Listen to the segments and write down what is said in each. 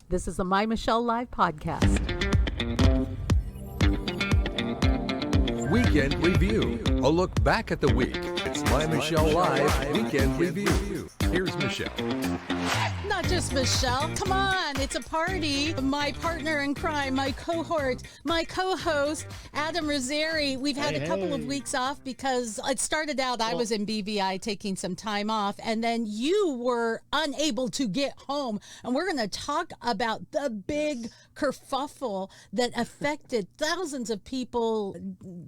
This is the MyMichelleLive podcast. Weekend Review, a look back at the week. It's MyMichelleLive Weekend Review. Here's Michelle. Not just Michelle. Come on, it's a party. My partner in crime, my cohort, my co-host, Adam Rizzieri. We've had a couple of weeks off because it started out I was in BVI taking some time off, and then you were unable to get home. And we're going to talk about the big kerfuffle that affected thousands of people,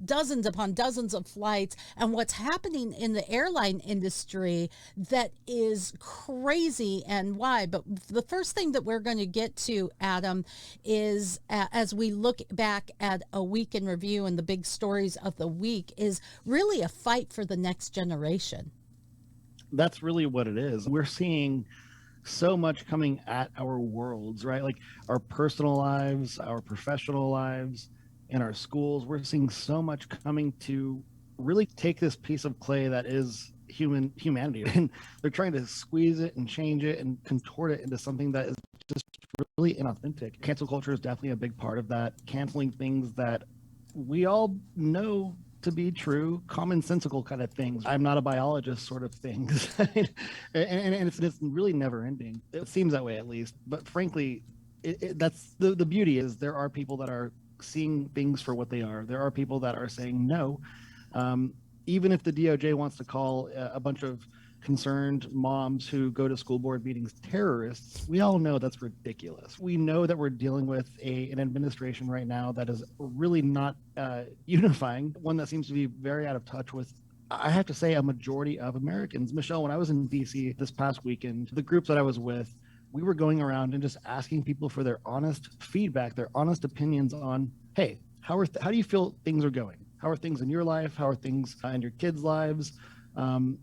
dozens upon dozens of flights, and what's happening in the airline industry that is crazy and why. But the first thing that we're going to get to, Adam, is as we look back at a week in review and the big stories of the week, is really a fight for the next generation. That's really what it is. We're seeing so much coming at our worlds, right? Like our personal lives, our professional lives, and our schools. We're seeing so much coming to really take this piece of clay that is humanity, and they're trying to squeeze it and change it and contort it into something that is just really inauthentic. Cancel culture is definitely a big part of that. Canceling things that we all know to be true, commonsensical kind of things. I'm not a biologist sort of things. and it's really never ending. It seems that way, at least. But frankly, that's the beauty is there are people that are seeing things for what they are. There are people that are saying no. Even if the DOJ wants to call a bunch of concerned moms who go to school board meetings terrorists, we all know that's ridiculous. We know that we're dealing with an administration right now that is really not unifying, one that seems to be very out of touch with, I have to say, a majority of Americans. Michelle, when I was in DC this past weekend, the groups that I was with, we were going around and just asking people for their honest feedback, their honest opinions on, hey, how do you feel things are going? How are things in your life? How are things in your kids' lives? And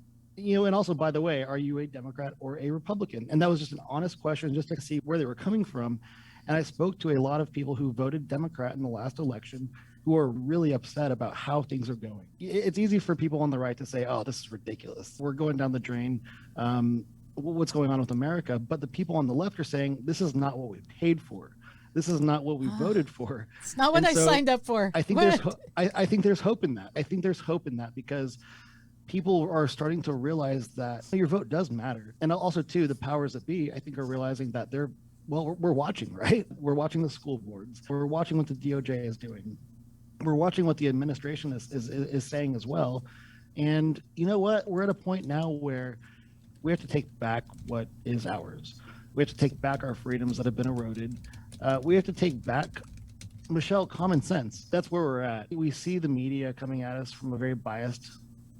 also, by the way, are you a Democrat or a Republican? And that was just an honest question just to see where they were coming from. And I spoke to a lot of people who voted Democrat in the last election who are really upset about how things are going. It's easy for people on the right to say, oh, this is ridiculous. We're going down the drain. What's going on with America? But the people on the left are saying, this is not what we paid for. This is not what we voted for. It's not what I signed up for. I think there's hope in that. I think there's hope in that because people are starting to realize that your vote does matter. And also, too, the powers that be, I think, are realizing that we're watching, right? We're watching the school boards. We're watching what the DOJ is doing. We're watching what the administration is saying as well. And you know what? We're at a point now where we have to take back what is ours. We have to take back our freedoms that have been eroded. We have to take back, Michelle, common sense. That's where we're at. We see the media coming at us from a very biased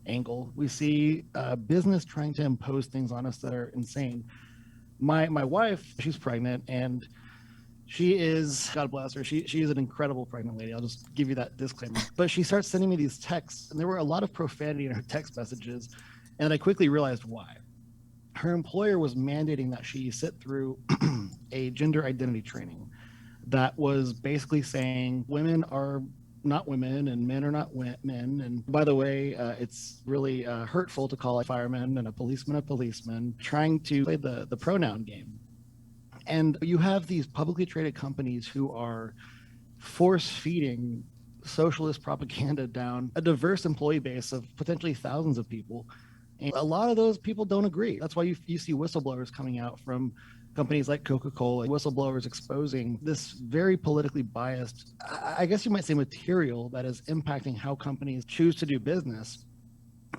angle. We see business trying to impose things on us that are insane. My wife, she's pregnant, and she is, God bless her, she is an incredible pregnant lady. I'll just give you that disclaimer. But she starts sending me these texts, and there were a lot of profanity in her text messages, and I quickly realized why. Her employer was mandating that she sit through a gender identity training that was basically saying women are not women and men are not men. And by the way, it's really hurtful to call a fireman and a policeman, trying to play the pronoun game. And you have these publicly traded companies who are force feeding socialist propaganda down a diverse employee base of potentially thousands of people. And a lot of those people don't agree. That's why you see whistleblowers coming out from companies like Coca-Cola, whistleblowers exposing this very politically biased, I guess you might say, material that is impacting how companies choose to do business.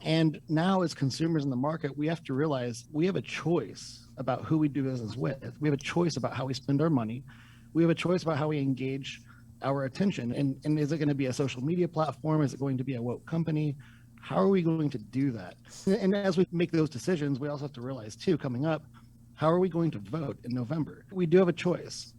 And now as consumers in the market, we have to realize we have a choice about who we do business with. We have a choice about how we spend our money. We have a choice about how we engage our attention. And is it going to be a social media platform? Is it going to be a woke company? How are we going to do that? And as we make those decisions, we also have to realize, too, coming up, how are we going to vote in November? We do have a choice.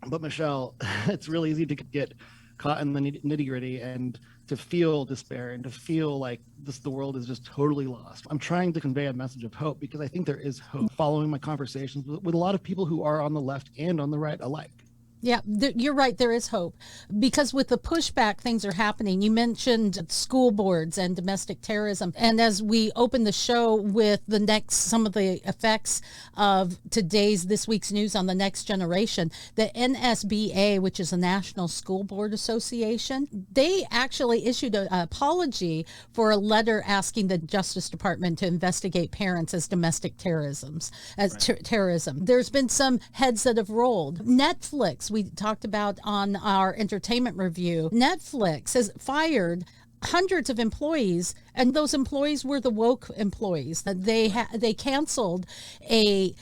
But, Michelle, it's really easy to get caught in the nitty-gritty and to feel despair and to feel like the world is just totally lost. I'm trying to convey a message of hope because I think there is hope following my conversations with a lot of people who are on the left and on the right alike. Yeah, you're right. There is hope because with the pushback, things are happening. You mentioned school boards and domestic terrorism. And as we open the show with some of the effects of this week's news on the next generation, the NSBA, which is the National School Board Association, they actually issued an apology for a letter asking the Justice Department to investigate parents as domestic terrorism. There's been some heads that have rolled. Netflix, we talked about on our entertainment review. Netflix has fired hundreds of employees, and those employees were the woke employees. They canceled a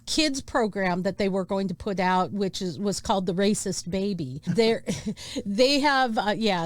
kids program that they were going to put out, which was called The Racist Baby. They have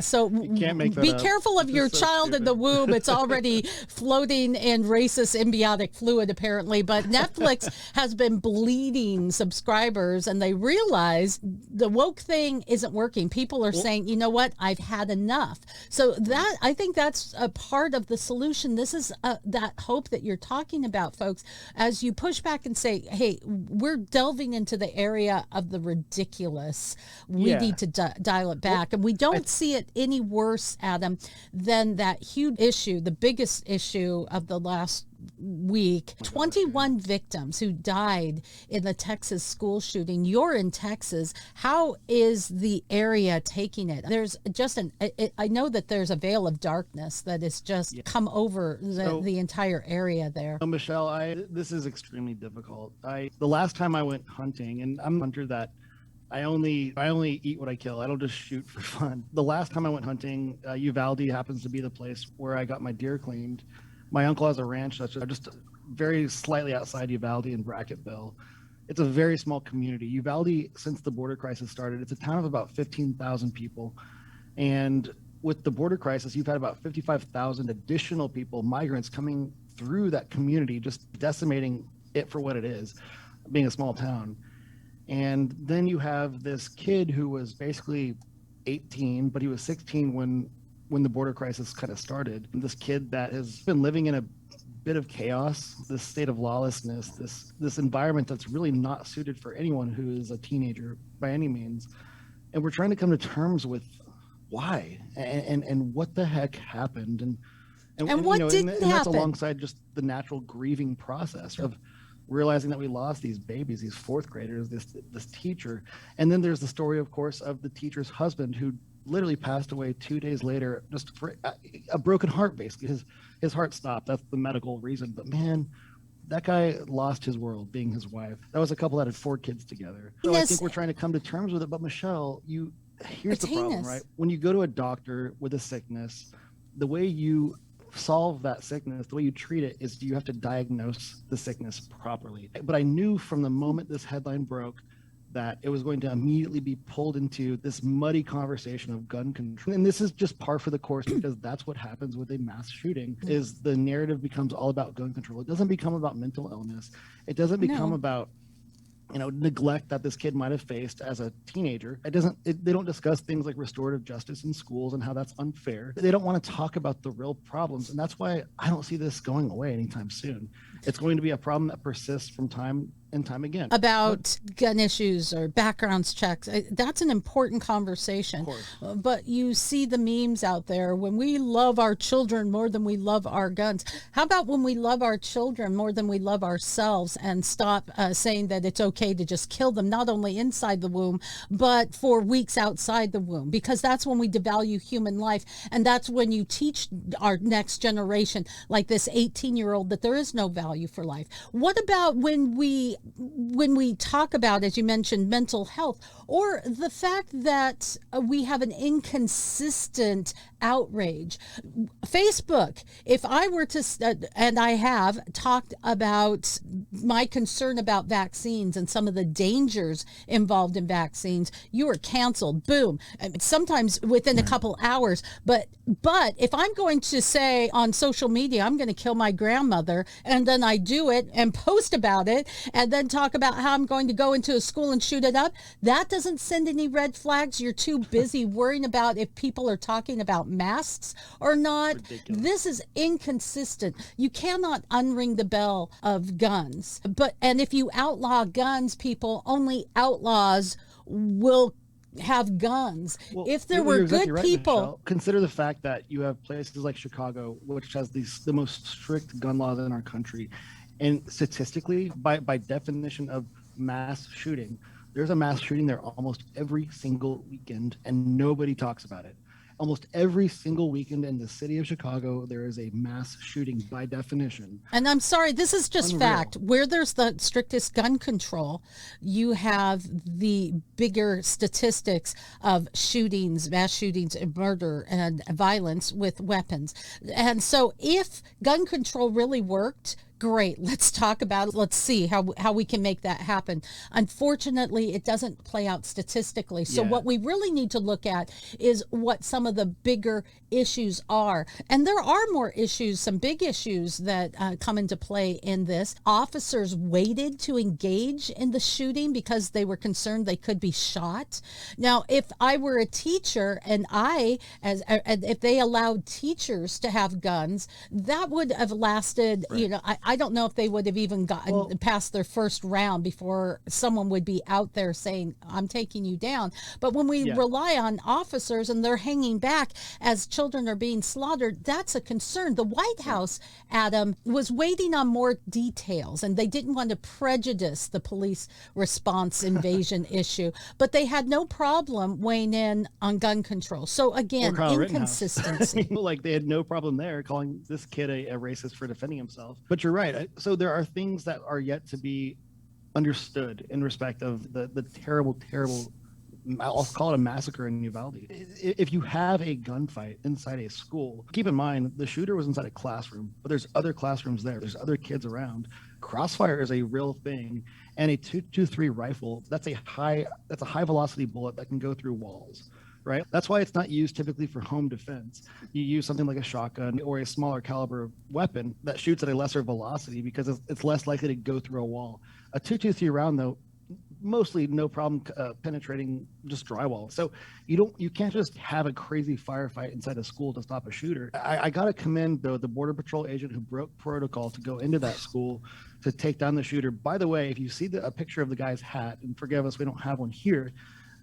so be careful of your child in the womb. It's already floating in racist embiotic fluid apparently, but Netflix has been bleeding subscribers, and they realize the woke thing isn't working. People are saying, you know what, I've had enough. So that, I think that's a part of the solution. This is that hope that you're talking about, folks, as you push back and say, hey, we're delving into the area of the ridiculous. We need to dial it back. And we don't see it any worse, Adam, than that huge issue, the biggest issue of the last week. 21 victims who died in the Texas school shooting. You're in Texas. How is the area taking it? There's just I know that there's a veil of darkness that has just come over the entire area there. Michelle, this is extremely difficult. The last time I went hunting, and I'm a hunter that I only eat what I kill. I don't just shoot for fun. The last time I went hunting, Uvalde happens to be the place where I got my deer cleaned. My uncle has a ranch that's just very slightly outside Uvalde in Bracketville. It's a very small community. Uvalde, since the border crisis started, it's a town of about 15,000 people. And with the border crisis, you've had about 55,000 additional people, migrants, coming through that community, just decimating it for what it is, being a small town. And then you have this kid who was basically 18, but he was 16 when the border crisis kind of started. And this kid that has been living in a bit of chaos, this state of lawlessness, this environment that's really not suited for anyone who is a teenager by any means. And we're trying to come to terms with why and what the heck happened and what didn't happen. That's alongside just the natural grieving process of realizing that we lost these babies, these fourth graders, this teacher. And then there's the story, of course, of the teacher's husband who literally passed away 2 days later, just for a broken heart, basically. His heart stopped. That's the medical reason. But man, that guy lost his world being his wife. That was a couple that had 4 kids together. So I think we're trying to come to terms with it. But Michelle, here's the problem, right? When you go to a doctor with a sickness, the way you solve that sickness, the way you treat it is you have to diagnose the sickness properly. But I knew from the moment this headline broke that it was going to immediately be pulled into this muddy conversation of gun control. And this is just par for the course because that's what happens with a mass shooting, is the narrative becomes all about gun control. It doesn't become about mental illness. It doesn't become about neglect that this kid might have faced as a teenager. They don't discuss things like restorative justice in schools and how that's unfair. They don't want to talk about the real problems. And that's why I don't see this going away anytime soon. It's going to be a problem that persists from time and time again. About gun issues or backgrounds checks. That's an important conversation. But you see the memes out there, when we love our children more than we love our guns. How about when we love our children more than we love ourselves and stop saying that it's okay to just kill them, not only inside the womb, but for weeks outside the womb, because that's when we devalue human life. And that's when you teach our next generation, like this 18-year-old, that there is no value for life. What about when we talk about, as you mentioned, mental health, or the fact that we have an inconsistent outrage? Facebook, if I were to, and I have talked about my concern about vaccines and some of the dangers involved in vaccines, you are canceled. Boom. Sometimes within a couple hours. But if I'm going to say on social media, I'm going to kill my grandmother, and then I do it and post about it, and then talk about how I'm going to go into a school and shoot it up, that doesn't send any red flags. You're too busy worrying about if people are talking about masks or not. Ridiculous. This is inconsistent. You cannot unring the bell of guns. And if you outlaw guns, people, only outlaws will have guns. Well, If there you're were exactly good right, people, Michelle. Consider the fact that you have places like Chicago, which has the most strict gun laws in our country, and statistically, by definition of mass shooting, there's a mass shooting there almost every single weekend, and nobody talks about it. Almost every single weekend in the city of Chicago, there is a mass shooting by definition. and I'm sorry, this is just Unreal. fact. Where there's the strictest gun control, you have the bigger statistics of shootings, mass shootings, and murder and violence with weapons. And so if gun control really worked, great. Let's talk about it. Let's see how we can make that happen. Unfortunately, it doesn't play out statistically. So Yeah. what we really need to look at is what some of the bigger issues are. And there are more issues, some big issues that come into play in this. Officers waited to engage in the shooting because they were concerned they could be shot. Now, if I were a teacher and if they allowed teachers to have guns, that would have lasted, I don't know if they would have even gotten past their first round before someone would be out there saying, I'm taking you down. But when we rely on officers and they're hanging back as children are being slaughtered, that's a concern. The White House, Adam, was waiting on more details, and they didn't want to prejudice the police response invasion issue, but they had no problem weighing in on gun control. So again, inconsistency. Like they had no problem there calling this kid a racist for defending himself. But you're right. So there are things that are yet to be understood in respect of the terrible, I'll call it a massacre in Uvalde. If you have a gunfight inside a school, keep in mind the shooter was inside a classroom, but there's other classrooms there. There's other kids around. Crossfire is a real thing, and a .223 rifle, that's a high velocity bullet that can go through walls. Right? That's why it's not used typically for home defense. You use something like a shotgun or a smaller caliber weapon that shoots at a lesser velocity because it's less likely to go through a wall. A .223 round, though, mostly no problem penetrating just drywall. So you can't just have a crazy firefight inside a school to stop a shooter. I got to commend though the Border Patrol agent who broke protocol to go into that school to take down the shooter. By the way, if you see a picture of the guy's hat, and forgive us, we don't have one here.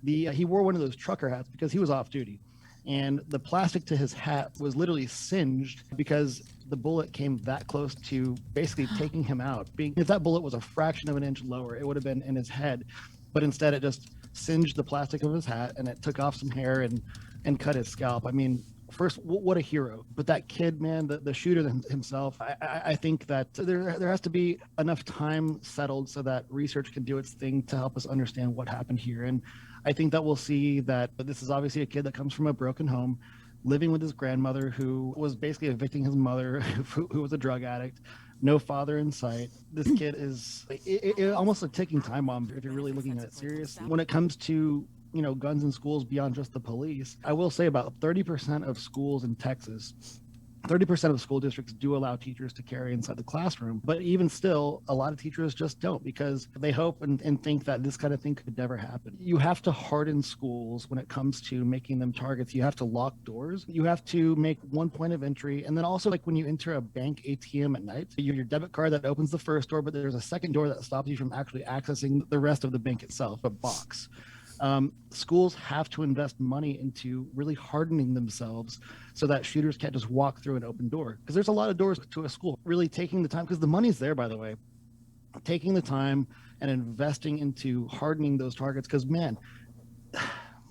He wore one of those trucker hats because he was off duty, and the plastic to his hat was literally singed because the bullet came that close to basically taking him out. If that bullet was a fraction of an inch lower, it would have been in his head, but instead it just singed the plastic of his hat and it took off some hair and cut his scalp. I mean, first, what a hero. But that kid, man, the shooter himself, I think that there has to be enough time settled so that research can do its thing to help us understand what happened here. And I think that we'll see that this is obviously a kid that comes from a broken home, living with his grandmother who was basically evicting his mother, who was a drug addict, no father in sight. This kid is almost a ticking time bomb if you're really looking at it seriously. When it comes to guns in schools beyond just the police, I will say about 30% of schools in Texas, 30% of school districts do allow teachers to carry inside the classroom. But even still, a lot of teachers just don't because they hope and think that this kind of thing could never happen. You have to harden schools when it comes to making them targets. You have to lock doors. You have to make one point of entry. And then also like when you enter a bank ATM at night, your debit card that opens the first door, but there's a second door that stops you from actually accessing the rest of the bank itself, a box. Schools have to invest money into really hardening themselves so that shooters can't just walk through an open door. Because there's a lot of doors to a school. Really taking the time, because the money's there, by the way, taking the time and investing into hardening those targets. Because, man,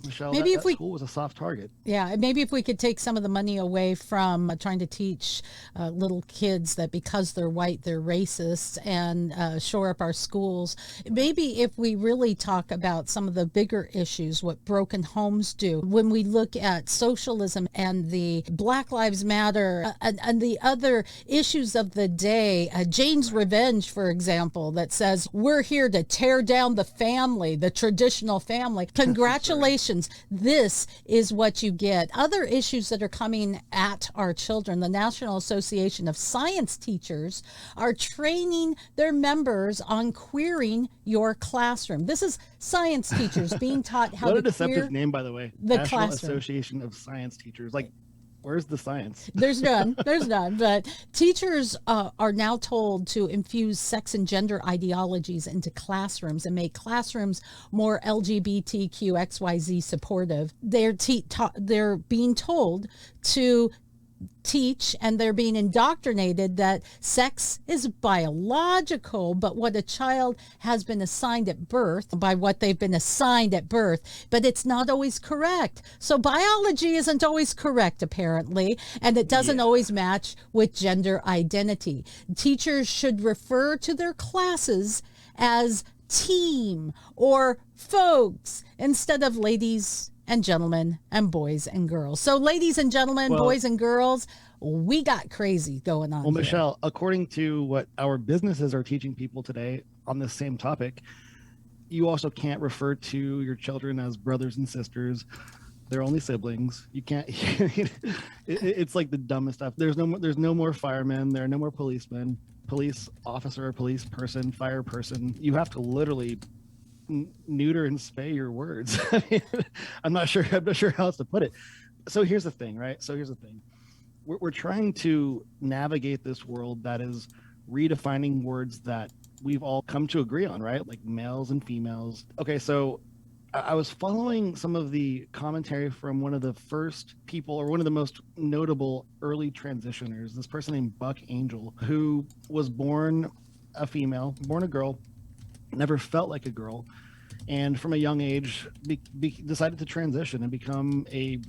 Michelle, that school was a soft target. Yeah, maybe if we could take some of the money away from trying to teach little kids that because they're white, they're racist, and shore up our schools. Maybe if we really talk about some of the bigger issues, what broken homes do, when we look at socialism and the Black Lives Matter and the other issues of the day, Jane's Revenge, for example, that says, we're here to tear down the family, the traditional family. Congratulations. This is what you get. Other issues that are coming at our children. The National Association of Science Teachers are training their members on queering your classroom. This is science teachers being taught how to queer what a deceptive name, by the way. The National classroom. Association of Science Teachers. Like, Where's the science? There's none. There's none. But teachers are now told to infuse sex and gender ideologies into classrooms and make classrooms more LGBTQXYZ supportive. They're being told to teach, and they're being indoctrinated that sex is biological, but what a child has been assigned at birth, by what they've been assigned at birth, but it's not always correct. So biology isn't always correct, apparently, and it doesn't always match with gender identity. Teachers should refer to their classes as team or folks instead of ladies and gentlemen and boys and girls. So ladies and gentlemen, boys and girls, we got crazy going on. Well, here. Michelle, according to what our businesses are teaching people today on this same topic, you also can't refer to your children as brothers and sisters. They're only siblings. You can't. It's like the dumbest stuff. There's no more firemen. There are no more policemen, police officer, police person, fire person. You have to literally neuter and spay your words. I'm not sure how else to put it. So here's the thing, right? We're trying to navigate this world that is redefining words that we've all come to agree on, right? Like males and females. Okay, so I was following some of the commentary from one of the first people, or one of the most notable early transitioners, this person named Buck Angel, who was born a female, born a girl, never felt like a girl, and from a young age decided to transition and become a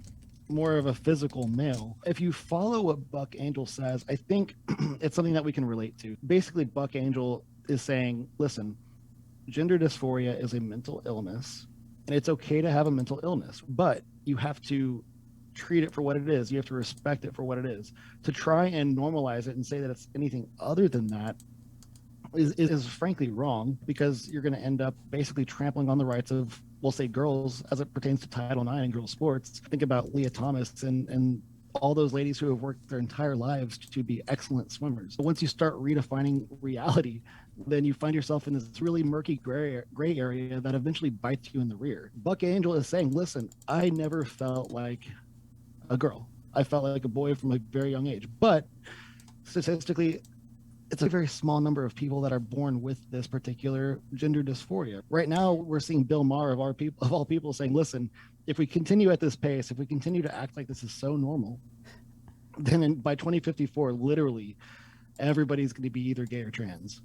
more of a physical male. If you follow what Buck Angel says, I think it's something that we can relate to. Basically, Buck Angel is saying, listen, gender dysphoria is a mental illness, and it's okay to have a mental illness, but you have to treat it for what it is. You have to respect it for what it is. To try and normalize it and say that it's anything other than that is frankly wrong, because you're going to end up basically trampling on the rights of, we'll say, girls as it pertains to Title IX and girls sports. Think about Leah Thomas and all those ladies who have worked their entire lives to be excellent swimmers. But once you start redefining reality, then you find yourself in this really murky gray area that eventually bites you in the rear. Buck Angel is saying, listen, I never felt like a girl. I felt like a boy from a very young age. But statistically, it's a very small number of people that are born with this particular gender dysphoria. Right now, we're seeing Bill Maher of all people saying, listen, if we continue at this pace, if we continue to act like this is so normal, then by 2054, literally everybody's going to be either gay or trans.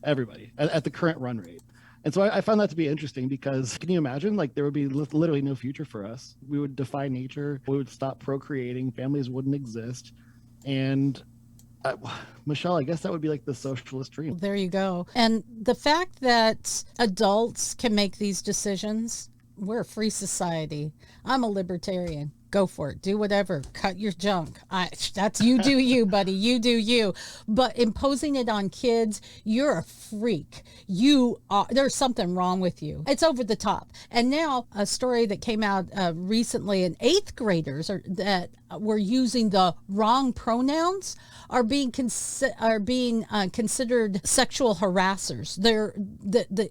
Everybody at the current run rate. And so I found that to be interesting, because can you imagine, like, there would be literally no future for us. We would defy nature. We would stop procreating. Families wouldn't exist. And Michelle, I guess that would be like the socialist dream. There you go. And the fact that adults can make these decisions, we're a free society. I'm a libertarian. Go for it. Do whatever. Cut your junk. That's you do you, buddy. You do you. But imposing it on kids, you're a freak. There's something wrong with you. It's over the top. And now a story that came out recently, in 8th graders that were using the wrong pronouns are being considered sexual harassers.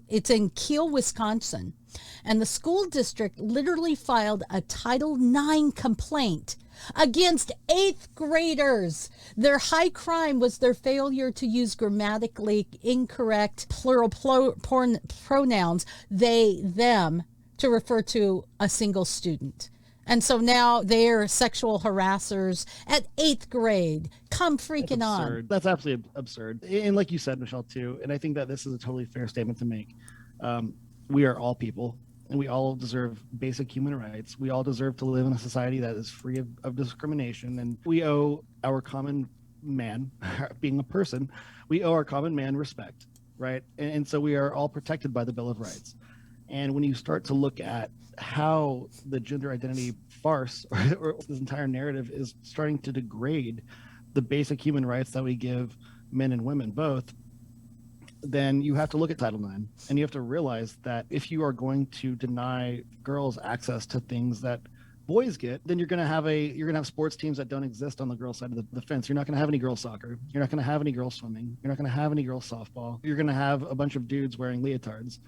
It's in Kiel, Wisconsin. And the school district literally filed a Title IX complaint against 8th graders. Their high crime was their failure to use grammatically incorrect plural pronouns, they, them, to refer to a single student. And so now they're sexual harassers at 8th grade. Come freaking on. That's absolutely absurd. And like you said, Michelle, too, and I think that this is a totally fair statement to make. We are all people, and we all deserve basic human rights. We all deserve to live in a society that is free of discrimination. And we owe our common man, being a person, we owe our common man respect, right? And so we are all protected by the Bill of Rights. And when you start to look at how the gender identity farce or this entire narrative is starting to degrade the basic human rights that we give men and women both, then you have to look at Title IX, and you have to realize that if you are going to deny girls access to things that boys get, then you're going to have sports teams that don't exist on the girls' side of the fence. You're not going to have any girls soccer. You're not going to have any girls swimming. You're not going to have any girls softball. You're going to have a bunch of dudes wearing leotards.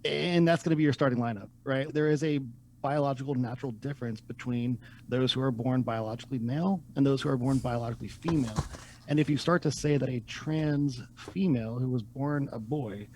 And that's going to be your starting lineup, right? There is a biological natural difference between those who are born biologically male and those who are born biologically female. And if you start to say that a trans female who was born a boy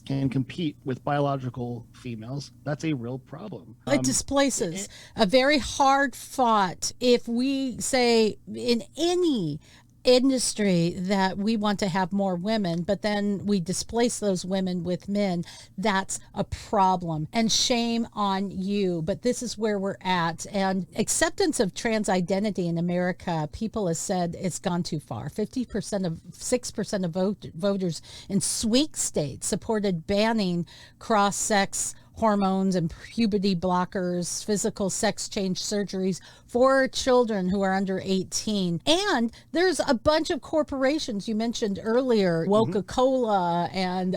can compete with biological females, that's a real problem. It displaces a very hard fought, if we say in any industry that we want to have more women, but then we displace those women with men, that's a problem, and shame on you. But this is where we're at. And acceptance of trans identity in America, people have said it's gone too far. 6% of voters in swing states supported banning cross-sex hormones and puberty blockers, physical sex change surgeries for children who are under 18. And there's a bunch of corporations you mentioned earlier, Coca-Cola and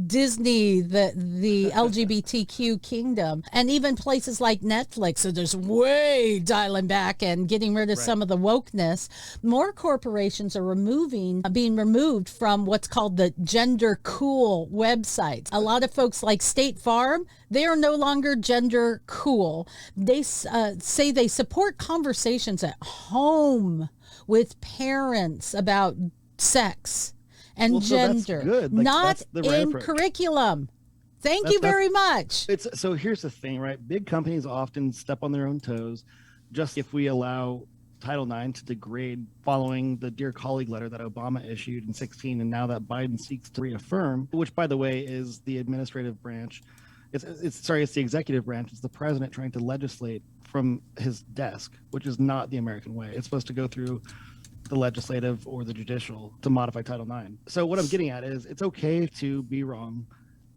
Disney, the LGBTQ kingdom, and even places like Netflix. So there's way dialing back and getting rid of some of the wokeness. More corporations are being removed from what's called the gender cool websites. A lot of folks like State Farm, they are no longer gender cool. They say they support conversations at home with parents about sex and gender, so that's good. Like, not that's the right in approach. Curriculum. Thank you very much. So here's the thing, right? Big companies often step on their own toes. Just if we allow Title IX to degrade following the Dear Colleague letter that Obama issued in 2016, and now that Biden seeks to reaffirm, which, by the way, is the administrative branch. It's the executive branch. It's the president trying to legislate from his desk, which is not the American way. It's supposed to go through the legislative or the judicial to modify Title IX. So what I'm getting at is it's okay to be wrong,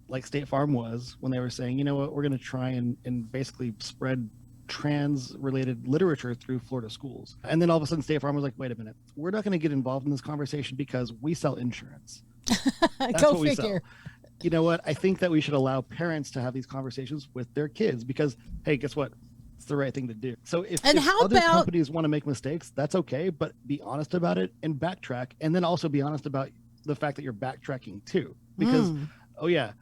like State Farm was when they were saying, you know what, we're going to try and basically spread trans-related literature through Florida schools. And then all of a sudden State Farm was like, wait a minute, we're not going to get involved in this conversation because we sell insurance. That's Go what we figure. sell. You know what? I think that we should allow parents to have these conversations with their kids because, hey, guess what? It's the right thing to do. So if other companies want to make mistakes, that's okay, but be honest about it and backtrack. And then also be honest about the fact that you're backtracking too. Because, oh yeah,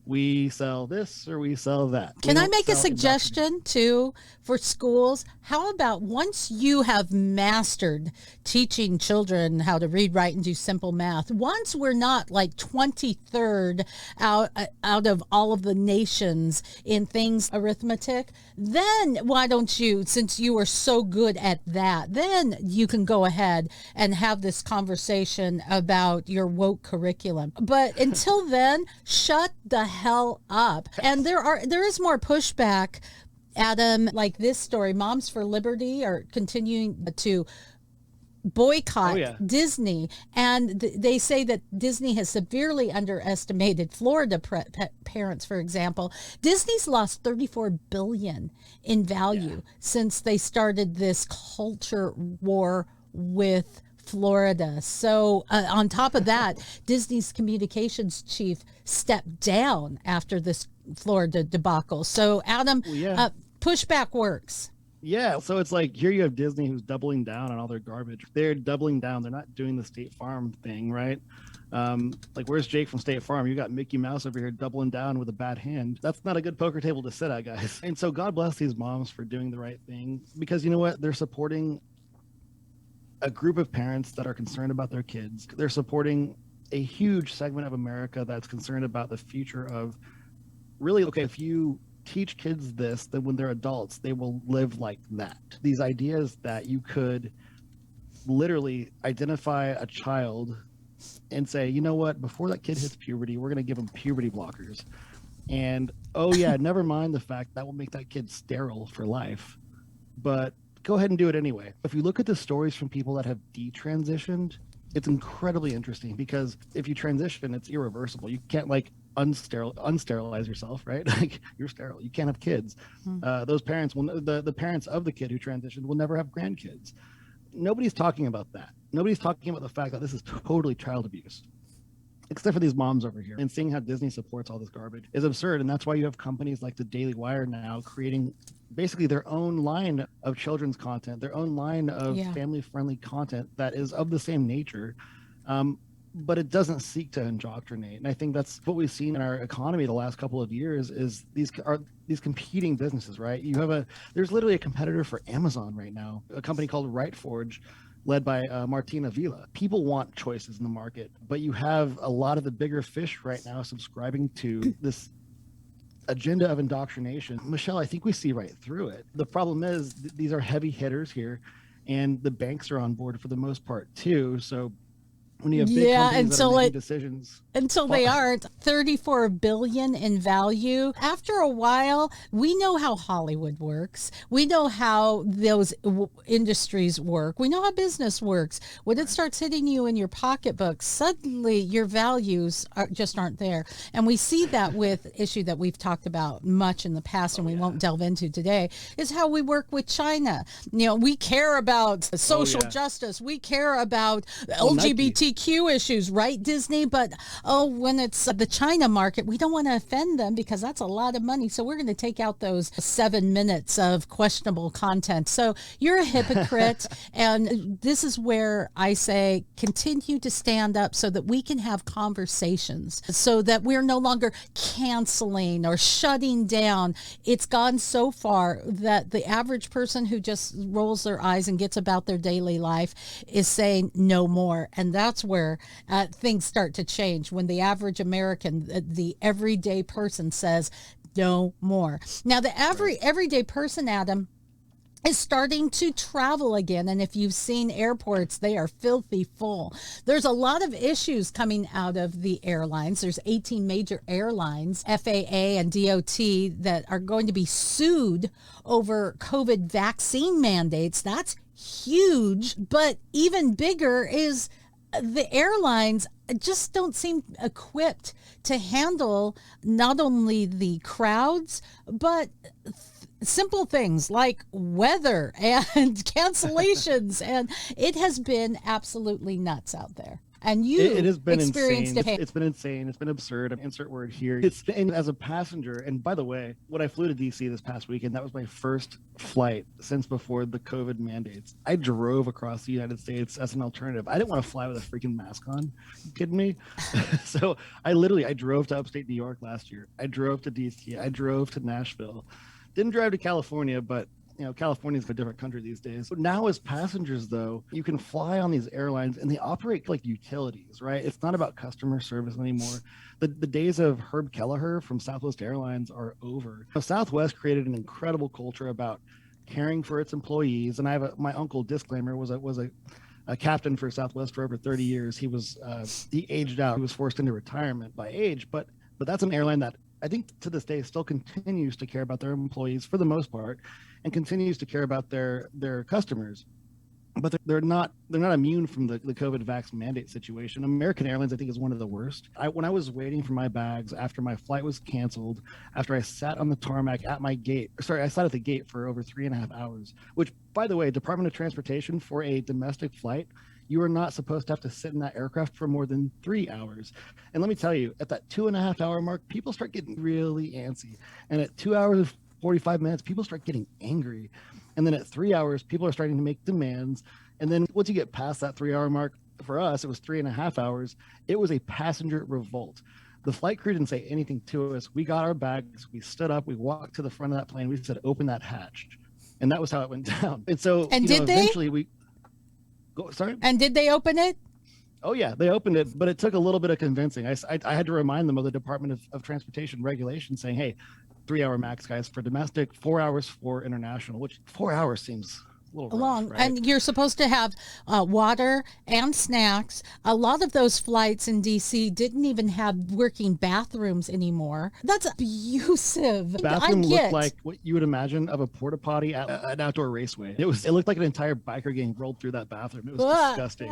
we sell this or we sell that. Can I make a suggestion too for schools? How about once you have mastered teaching children how to read, write, and do simple math, once we're not like 23rd out of all of the nations in things arithmetic, then why don't you, since you are so good at that, then you can go ahead and have this conversation about your woke curriculum. But until then, shut the hell up. And there is more pushback, Adam, like this story. Moms for Liberty are continuing to boycott Disney, and they say that Disney has severely underestimated Florida parents. For example, Disney's lost $34 billion in value since they started this culture war with Florida. So on top of that, Disney's communications chief stepped down after this Florida debacle. So Adam, pushback works. Yeah, so it's like here you have Disney who's doubling down on all their garbage. They're doubling down. They're not doing the State Farm thing, right? Like, where's Jake from State Farm? You got Mickey Mouse over here doubling down with a bad hand. That's not a good poker table to sit at, guys. And so God bless these moms for doing the right thing, because you know what? They're supporting a group of parents that are concerned about their kids. They're supporting a huge segment of America that's concerned about the future of really, okay, if you teach kids this, then when they're adults, they will live like that. These ideas that you could literally identify a child and say, you know what, before that kid hits puberty, we're going to give them puberty blockers. And, oh yeah, never mind the fact that will make that kid sterile for life. But go ahead and do it anyway. If you look at the stories from people that have detransitioned, it's incredibly interesting, because if you transition, it's irreversible. You can't like unsterilize yourself, right? Like, you're sterile. You can't have kids. Those parents the parents of the kid who transitioned will never have grandkids. Nobody's talking about that. Nobody's talking about the fact that this is totally child abuse, except for these moms over here. And seeing how Disney supports all this garbage is absurd. And that's why you have companies like the Daily Wire now creating basically their own line of children's content, their own line of family-friendly content that is of the same nature. but it doesn't seek to indoctrinate. And I think that's what we've seen in our economy the last couple of years is these competing businesses, right? There's literally a competitor for Amazon right now, a company called RightForge, led by Martina Vila. People want choices in the market, but you have a lot of the bigger fish right now subscribing to this agenda of indoctrination. Michelle, I think we see right through it. The problem is these are heavy hitters here, and the banks are on board for the most part too. So when you have big companies that are making decisions until they aren't, 34 billion in value. After a while, we know how Hollywood works. We know how those industries work. We know how business works. When it starts hitting you in your pocketbook, suddenly your values just aren't there. And we see that with issue that we've talked about much in the past, and we won't delve into today, is how we work with China. You know, we care about social justice. We care about LGBTQ issues, right, Disney? But when it's the China market, we don't want to offend them because that's a lot of money. So we're going to take out those 7 minutes of questionable content. So you're a hypocrite. And this is where I say continue to stand up so that we can have conversations, so that we're no longer canceling or shutting down. It's gone so far that the average person who just rolls their eyes and gets about their daily life is saying no more. And that's where things start to change, when the average American, the everyday person says no more. Now, the everyday person, Adam, is starting to travel again. And if you've seen airports, they are filthy full. There's a lot of issues coming out of the airlines. There's 18 major airlines, FAA and DOT, that are going to be sued over COVID vaccine mandates. That's huge. But even bigger is the airlines just don't seem equipped to handle not only the crowds, but simple things like weather and cancellations. And it has been absolutely nuts out there. And it has been insane. It's been insane. It's been absurd. Insert word here. It's been, as a passenger. And by the way, when I flew to DC this past weekend, that was my first flight since before the COVID mandates. I drove across the United States as an alternative. I didn't want to fly with a freaking mask on. You kidding me? So I drove to upstate New York last year. I drove to DC. I drove to Nashville. Didn't drive to California, but California's a different country these days. But now as passengers, though, you can fly on these airlines and they operate like utilities, right? It's not about customer service anymore. The days of Herb Kelleher from Southwest Airlines are over. Southwest created an incredible culture about caring for its employees. And my uncle, disclaimer, was a captain for Southwest for over 30 years. He aged out. He was forced into retirement by age, but that's an airline that I think to this day still continues to care about their employees for the most part, and continues to care about their customers. But they're not immune from the COVID vaccine mandate situation. American Airlines, I think, is one of the worst. When I was waiting for my bags after my flight was canceled, after I sat on the tarmac at my gate, I sat at the gate for over 3.5 hours, which, by the way, Department of Transportation, for a domestic flight, you are not supposed to have to sit in that aircraft for more than 3 hours. And let me tell you, at that 2.5 hour mark, people start getting really antsy. And at 2 hours and 45 minutes, people start getting angry. And then at 3 hours, people are starting to make demands. And then once you get past that 3 hour mark, for us, it was 3.5 hours. It was a passenger revolt. The flight crew didn't say anything to us. We got our bags, we stood up, we walked to the front of that plane. We said, open that hatch. And that was how it went down. And so eventually sorry? And did they open it? Oh, yeah, they opened it, but it took a little bit of convincing. I had to remind them of the Department of Transportation regulations saying, hey, 3 hour max, guys, for domestic, 4 hours for international, which 4 hours seems a little long, rough, right? And you're supposed to have water and snacks. A lot of those flights in DC didn't even have working bathrooms anymore. That's abusive. The bathroom looked like what you would imagine of a porta potty at an outdoor raceway. It looked like an entire biker gang rolled through that bathroom. It was disgusting.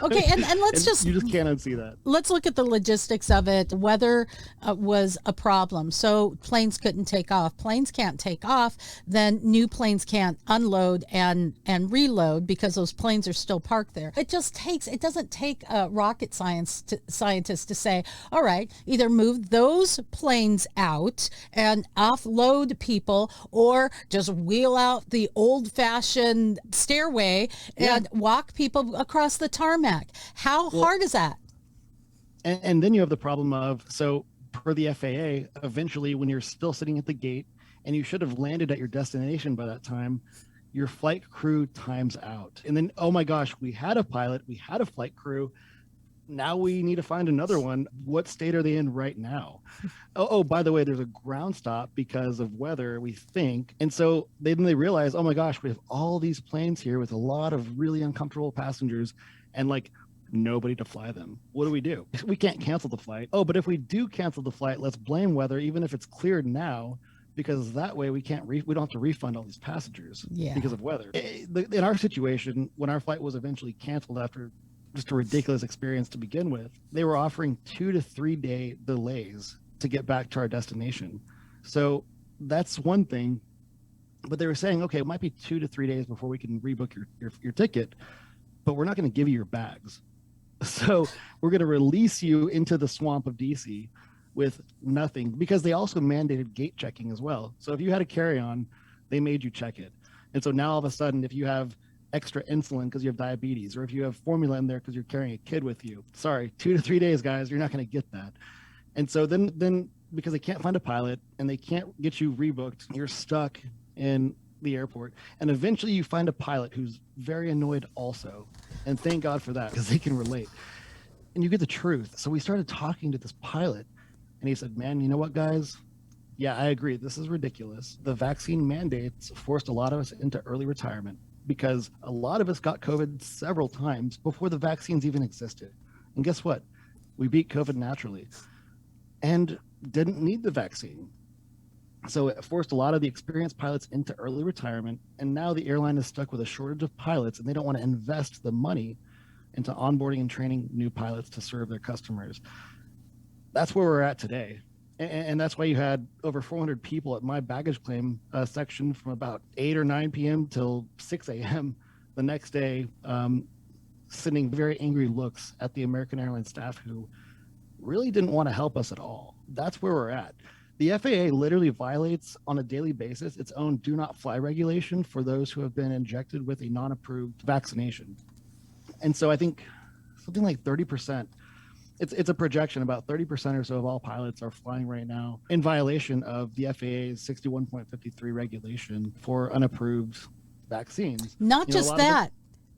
Okay, and let's you just can't unsee that. Let's look at the logistics of it. Weather was a problem, so planes couldn't take off. Planes can't take off, then new planes can't unload and reload because those planes are still parked there. It doesn't take a rocket scientist to say, all right, either move those planes out and offload people, or just wheel out the old-fashioned stairway and walk people across the tarmac. How hard is that? And then you have the problem of, so per the FAA, eventually when you're still sitting at the gate and you should have landed at your destination by that time, your flight crew times out. And then, oh my gosh, we had a pilot, we had a flight crew. Now we need to find another one. What state are they in right now? Oh, by the way, there's a ground stop because of weather, we think. And so they realize, oh my gosh, we have all these planes here with a lot of really uncomfortable passengers and like nobody to fly them. What do? We can't cancel the flight. Oh, but if we do cancel the flight, let's blame weather, even if it's cleared now, because that way we don't have to refund all these passengers because of weather. In our situation, when our flight was eventually canceled after just a ridiculous experience to begin with, they were offering 2 to 3 day delays to get back to our destination. So that's one thing, but they were saying, okay, it might be 2 to 3 days before we can rebook your ticket, but we're not going to give you your bags. So we're going to release you into the swamp of DC with nothing, because they also mandated gate checking as well. So if you had a carry-on, they made you check it. And so now all of a sudden, if you have extra insulin because you have diabetes, or if you have formula in there because you're carrying a kid with you, sorry, 2 to 3 days, guys, you're not going to get that. And so then because they can't find a pilot and they can't get you rebooked, you're stuck in the airport. And eventually you find a pilot who's very annoyed also. And thank God for that, because they can relate. And you get the truth. So we started talking to this pilot and he said, man, you know what, guys? Yeah, I agree. This is ridiculous. The vaccine mandates forced a lot of us into early retirement because a lot of us got COVID several times before the vaccines even existed. And guess what? We beat COVID naturally and didn't need the vaccine. So it forced a lot of the experienced pilots into early retirement. And now the airline is stuck with a shortage of pilots and they don't want to invest the money into onboarding and training new pilots to serve their customers. That's where we're at today. And that's why you had over 400 people at my baggage claim section from about 8 or 9 p.m. till 6 a.m. the next day, sending very angry looks at the American Airlines staff who really didn't want to help us at all. That's where we're at. The FAA literally violates on a daily basis its own do not fly regulation for those who have been injected with a non-approved vaccination. And so I think something like 30%, it's a projection, about 30% or so of all pilots are flying right now in violation of the FAA's 61.53 regulation for unapproved vaccines. Not just that,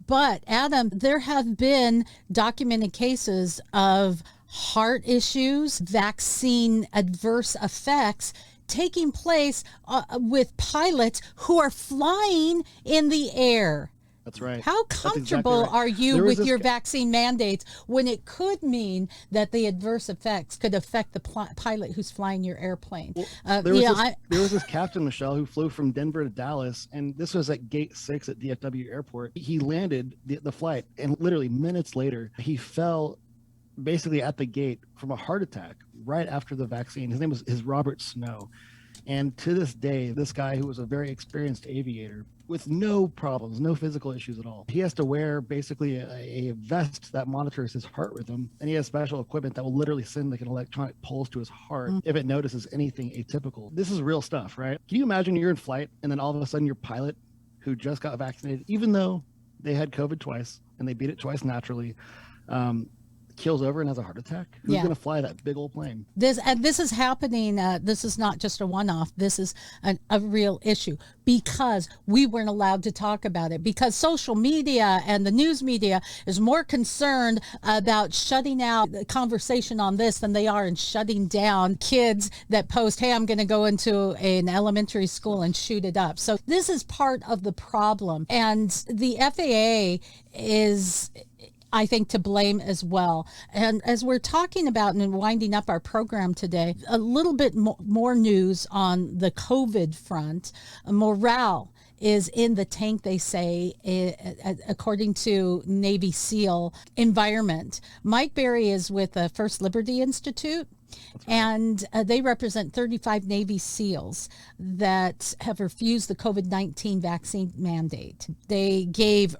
but Adam, there have been documented cases of heart issues, vaccine adverse effects taking place with pilots who are flying in the air. That's right. How comfortable are you with your vaccine mandates when it could mean that the adverse effects could affect the pilot who's flying your airplane? Well, there was this captain, Michelle, who flew from Denver to Dallas, and this was at gate 6 at DFW Airport. He landed the flight, and literally minutes later, he fell basically at the gate from a heart attack right after the vaccine. His name was Robert Snow. And to this day, this guy, who was a very experienced aviator with no problems, no physical issues at all, he has to wear basically a vest that monitors his heart rhythm. And he has special equipment that will literally send like an electronic pulse to his heart if it notices anything atypical. This is real stuff, right? Can you imagine you're in flight and then all of a sudden your pilot who just got vaccinated, even though they had COVID twice and they beat it twice naturally, keels over and has a heart attack? Who's going to fly that big old plane? This is happening. This is not just a one-off. This is a real issue because we weren't allowed to talk about it, because social media and the news media is more concerned about shutting out the conversation on this than they are in shutting down kids that post, hey, I'm going to go into an elementary school and shoot it up. So this is part of the problem. And the FAA is, I think, to blame as well. And as we're talking about and winding up our program today, a little bit more news on the COVID front. Morale is in the tank, they say, according to Navy SEAL environment. Mike Berry is with the First Liberty Institute, And they represent 35 Navy SEALs that have refused the COVID-19 vaccine mandate. They gave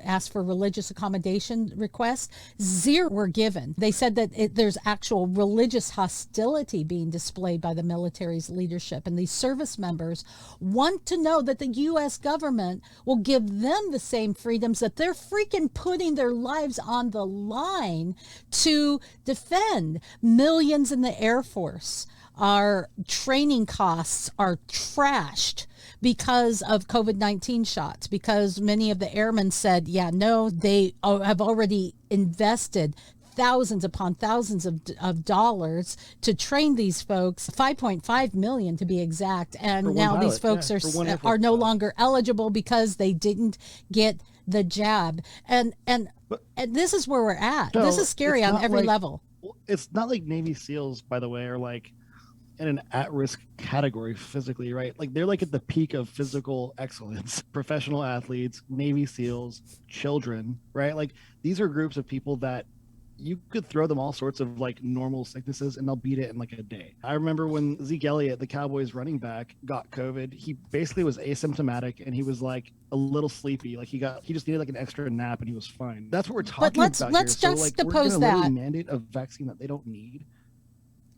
asked for religious accommodation requests. 0 were given. They said that there's actual religious hostility being displayed by the military's leadership. And these service members want to know that the U.S. government will give them the same freedoms that they're freaking putting their lives on the line to defend. Millions in the Air Force. Our training costs are trashed because of COVID-19 shots, because many of the airmen said, they have already invested thousands upon thousands of dollars to train these folks, 5.5 million to be exact. And now these folks are no longer eligible because they didn't get the jab. And this is where we're at. So this is scary on every level. It's not like Navy SEALs, by the way, are like in an at-risk category physically, right? Like they're like at the peak of physical excellence. Professional athletes, Navy SEALs, children, right? Like these are groups of people that you could throw them all sorts of like normal sicknesses and they'll beat it in like a day. I remember when Zeke Elliott, the Cowboys running back, got COVID, he basically was asymptomatic and he was like a little sleepy. Like he just needed like an extra nap and he was fine. That's what we're talking about. Let's here. juxtapose so, like, we're that. really mandate a vaccine that they don't need.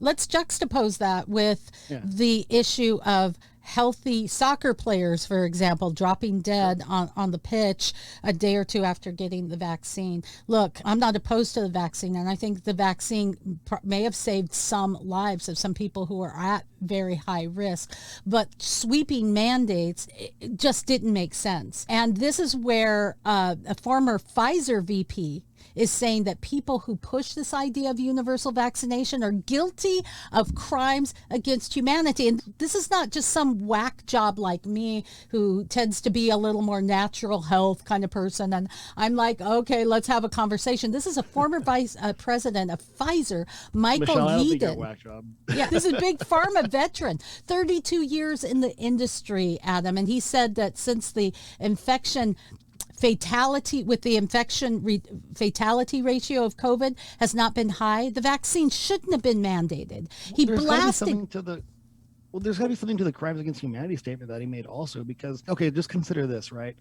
Let's juxtapose that with the issue of healthy soccer players, for example, dropping dead on the pitch a day or two after getting the vaccine. Look, I'm not opposed to the vaccine, and I think the vaccine may have saved some lives of some people who are at very high risk, but sweeping mandates just didn't make sense. And this is where a former Pfizer VP is saying that people who push this idea of universal vaccination are guilty of crimes against humanity. And this is not just some whack job like me who tends to be a little more natural health kind of person. And I'm like, okay, let's have a conversation. This is a former vice president of Pfizer, Michael Yeadon. Yeah, this is a big pharma veteran, 32 years in the industry, Adam. And he said that since the fatality ratio of COVID has not been high, the vaccine shouldn't have been mandated. There's got to be something to the crimes against humanity statement that he made also, because, okay, just consider this, right?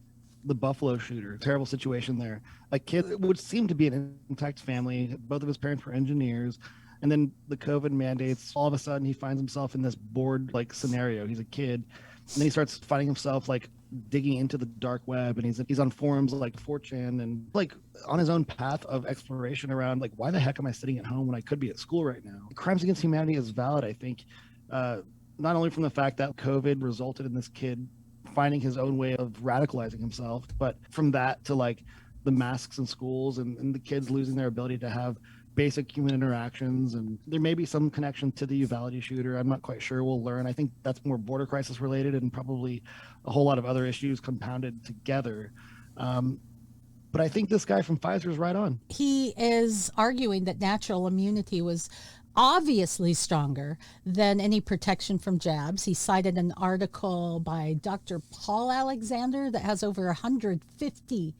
The Buffalo shooter, terrible situation there. A kid, it would seem to be an intact family. Both of his parents were engineers. And then the COVID mandates, all of a sudden he finds himself in this bored like scenario. He's a kid. And then he starts finding himself like digging into the dark web, and he's on forums like 4chan and like on his own path of exploration around like, why the heck am I sitting at home when I could be at school right now? Crimes against humanity is valid, I think, not only from the fact that COVID resulted in this kid finding his own way of radicalizing himself, but from that to like the masks in schools and the kids losing their ability to have basic human interactions. And there may be some connection to the Uvalde shooter. I'm not quite sure. We'll learn. I think that's more border crisis related and probably a whole lot of other issues compounded together. But I think this guy from Pfizer is right on. He is arguing that natural immunity was obviously stronger than any protection from jabs. He cited an article by Dr. Paul Alexander that has over 150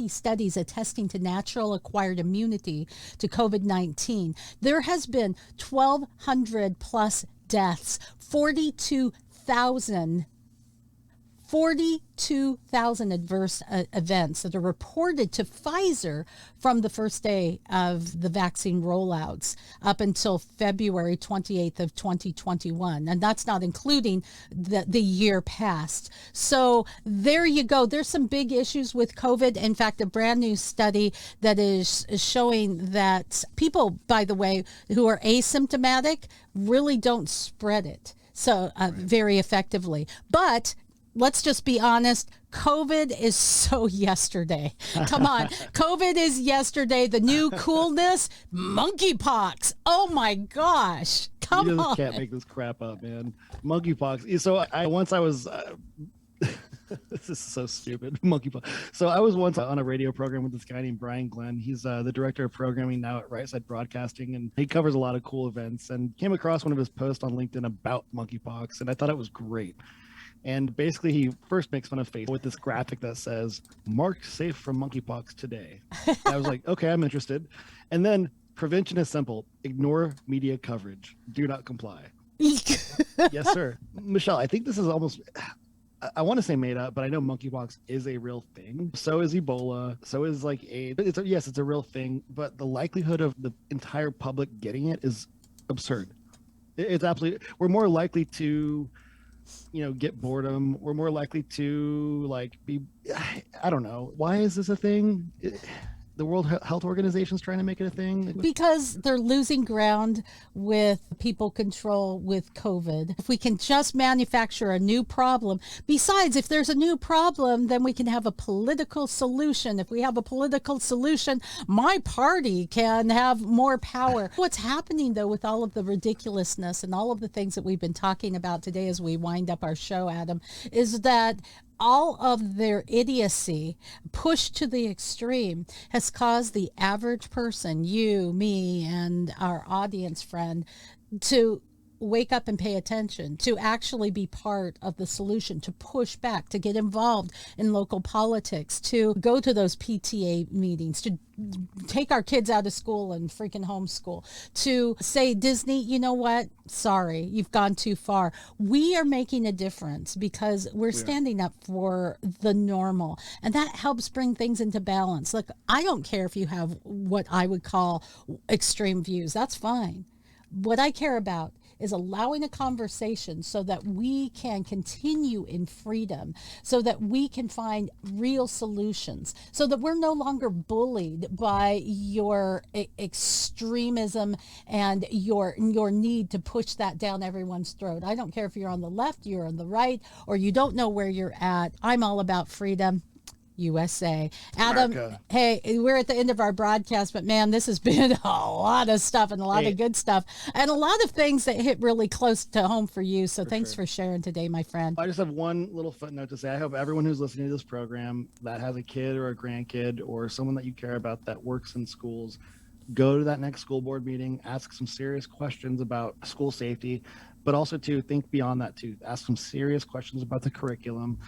studies attesting to natural acquired immunity to COVID-19. There has been 1,200 plus deaths, 42,000 adverse events that are reported to Pfizer from the first day of the vaccine rollouts up until February 28th of 2021. And that's not including the year past. So there you go. There's some big issues with COVID. In fact, a brand new study that is showing that people, by the way, who are asymptomatic really don't spread it very effectively. But let's just be honest. COVID is so yesterday. Come on. COVID is yesterday. The new coolness, monkeypox. Oh my gosh. Come on. You just can't make this crap up, man. Monkeypox. So I was, this is so stupid. Monkeypox. So I was once on a radio program with this guy named Brian Glenn. He's the director of programming now at Right Side Broadcasting, and he covers a lot of cool events, and came across one of his posts on LinkedIn about monkeypox, and I thought it was great. And basically, he first makes fun of Facebook with this graphic that says, "Mark safe from monkeypox today." I was like, okay, I'm interested. And then Prevention is simple. Ignore media coverage. Do not comply. Yes, sir. Michelle, I think this is almost, I want to say made up, but I know monkeypox is a real thing. So is Ebola. So is like AIDS. Yes, it's a real thing, but the likelihood of the entire public getting it is absurd. It's absolutely, we're more likely to, get boredom. We're more likely to I don't know. Why is this a thing? The World Health Organization is trying to make it a thing. Because they're losing ground with people control with COVID. If we can just manufacture a new problem, besides, if there's a new problem, then we can have a political solution. If we have a political solution, my party can have more power. What's happening, though, with all of the ridiculousness and all of the things that we've been talking about today as we wind up our show, Adam, is that all of their idiocy pushed to the extreme has caused the average person, you, me, and our audience friend, to wake up and pay attention, to actually be part of the solution, to push back, to get involved in local politics, to go to those PTA meetings, to take our kids out of school and freaking homeschool, to say, Disney, you know what? Sorry, you've gone too far. We are making a difference because we're standing up for the normal, and that helps bring things into balance. Look, I don't care if you have what I would call extreme views. That's fine. What I care about is allowing a conversation so that we can continue in freedom, so that we can find real solutions, so that we're no longer bullied by your extremism and your need to push that down everyone's throat. I don't care if you're on the left, you're on the right, or you don't know where you're at. I'm all about freedom. USA. Adam, America. Hey, we're at the end of our broadcast, but man, this has been a lot of stuff and a lot of good stuff and a lot of things that hit really close to home for you. So thanks for sharing today, my friend. I just have one little footnote to say. I hope everyone who's listening to this program that has a kid or a grandkid or someone that you care about that works in schools, go to that next school board meeting, ask some serious questions about school safety, but also to think beyond that too. Ask some serious questions about the curriculum.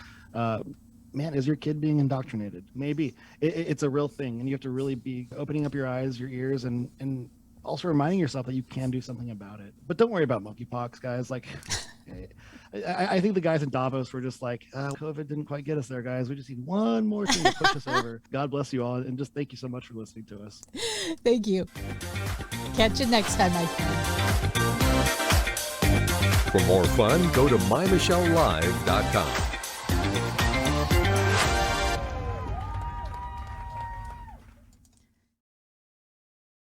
Man, is your kid being indoctrinated? Maybe. It's a real thing, and you have to really be opening up your eyes, your ears, and also reminding yourself that you can do something about it. But don't worry about monkeypox, guys. Like, I think the guys in Davos were just like, COVID didn't quite get us there, guys. We just need one more thing to push us over. God bless you all, and just thank you so much for listening to us. Thank you. Catch you next time, my friend. For more fun, go to MyMichelleLive.com.